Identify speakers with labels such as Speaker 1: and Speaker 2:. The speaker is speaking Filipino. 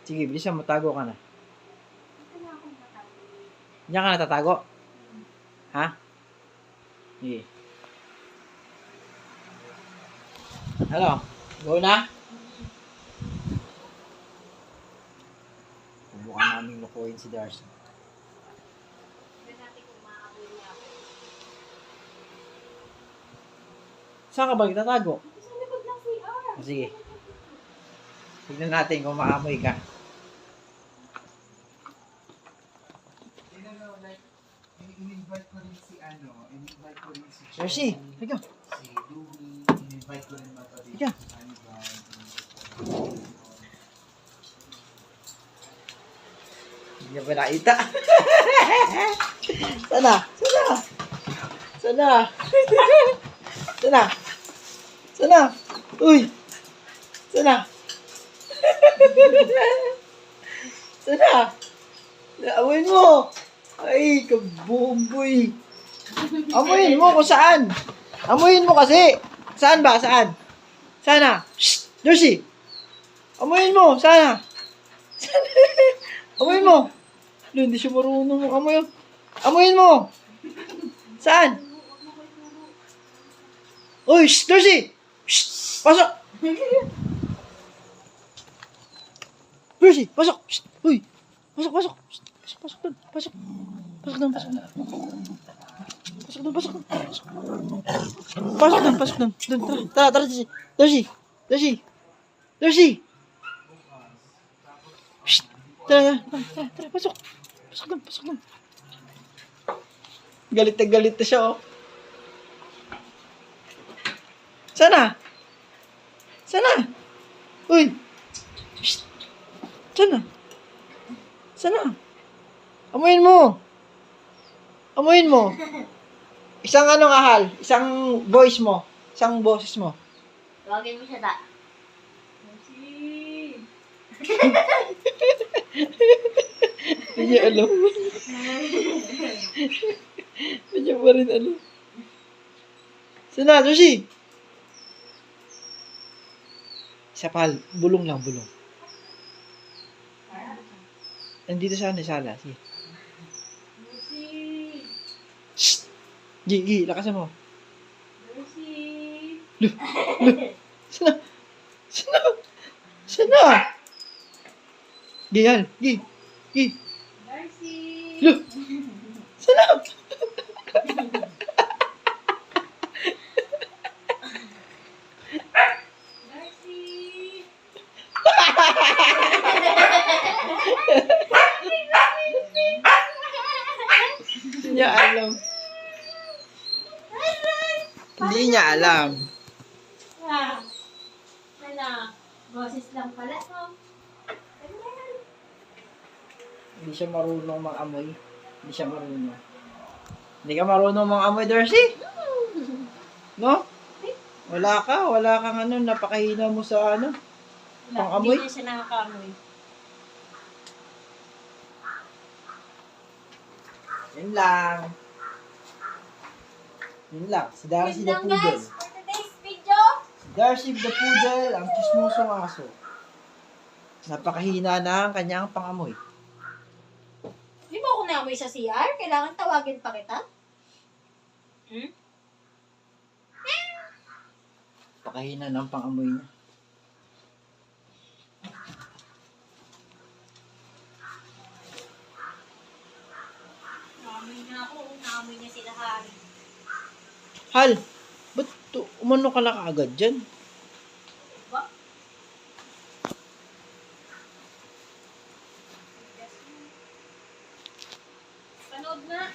Speaker 1: Sige, bilisan mo. Tago ka na.
Speaker 2: Ito na akong matago.
Speaker 1: Diyan ka natatago? Ha? Sige. Ano? Go na? Subukan namin lukuhin si Darcy.
Speaker 2: Tignan natin kung maaamoy niya ako.
Speaker 1: Saan ka ba itatago?
Speaker 2: Ito sa likod ng CR.
Speaker 1: Sige. Tignan natin kung maamoy ka.
Speaker 3: In-invite ko rin si in-invite ko rin si
Speaker 1: Darcy, halika.
Speaker 3: si Louie, in-invite ko rin mapatid
Speaker 1: Halika.
Speaker 3: si Hannibal.
Speaker 1: Hindi niya ba nakita? Sana? Sana? Sana? Sana? Sana? Uy! Sana? Sana? Amoyin mo! Ay, kabomboy! Amoyin mo kung saan! Amoyin mo kasi! Saan ba? Saan? Sana? Shh! Darcy! Amoyin mo! Sana? Amoyin mo! Ano, hindi siya marunong amoy. Amoyin mo! Saan? Uy! Shh! Darcy! Shh! Pasok! Darcy! Pasok! Shh! Uy! Pasok! Pasok! Shh! Pasok! Pasok doon! Pasok! Pasok doon! Pasok doon! Pasok doon! Pasok doon! Pasok doon! Pasok doon! Doon! Tara! Tara! Darcy! Darcy! Darcy! Darcy! Shh! Tara! Tara! Tara! Tara! Pasok! Pasok doon! Pasok doon! Galit na siya, oh. Sana? Sana? Uy! Shh! Sana? Sana? Amoyin mo! Amoyin mo! Isang ano kahal? Isang voice mo? Isang boses mo?
Speaker 2: Tawagin mo siya da.
Speaker 1: Hindi niya alam. Hindi niya pa rin alam. Sana, Josie! Isa pa, bulong lang, bulong. Nandito sa sala. Sige. Shh! Gi, lakasan mo. Sana? Sana? Sana? Gi, yan. Gi. Look! Sana? Hindi niya alam. Hindi niya alam.
Speaker 2: Wala. Boses lang pala to.
Speaker 1: Hindi siya marunong mang-amoy. Hindi siya marunong. Hindi ka marunong mang-amoy, Darcy? No? Wala kang ano, napakahina mo sa ano. Pang-amoy?
Speaker 2: Hindi na siya nakaka-amoy.
Speaker 1: Yun lang. Yun lang. Si Darcy
Speaker 2: Yun
Speaker 1: the
Speaker 2: lang
Speaker 1: Poodle.
Speaker 2: guys for today's video.
Speaker 1: Si Darcy the Poodle, ang chismosong aso. Napakahina na ang kanyang pang-amoy.
Speaker 2: Di ba ako naamoy sa CR? Kailangan tawagin pa kita?
Speaker 1: Napakahina ng pang-amoy niya.
Speaker 2: Naamoy na ako. Naamoy niya sila Hari.
Speaker 1: Hal, ba't umano ka na kaagad dyan?
Speaker 2: Ba? Panood na.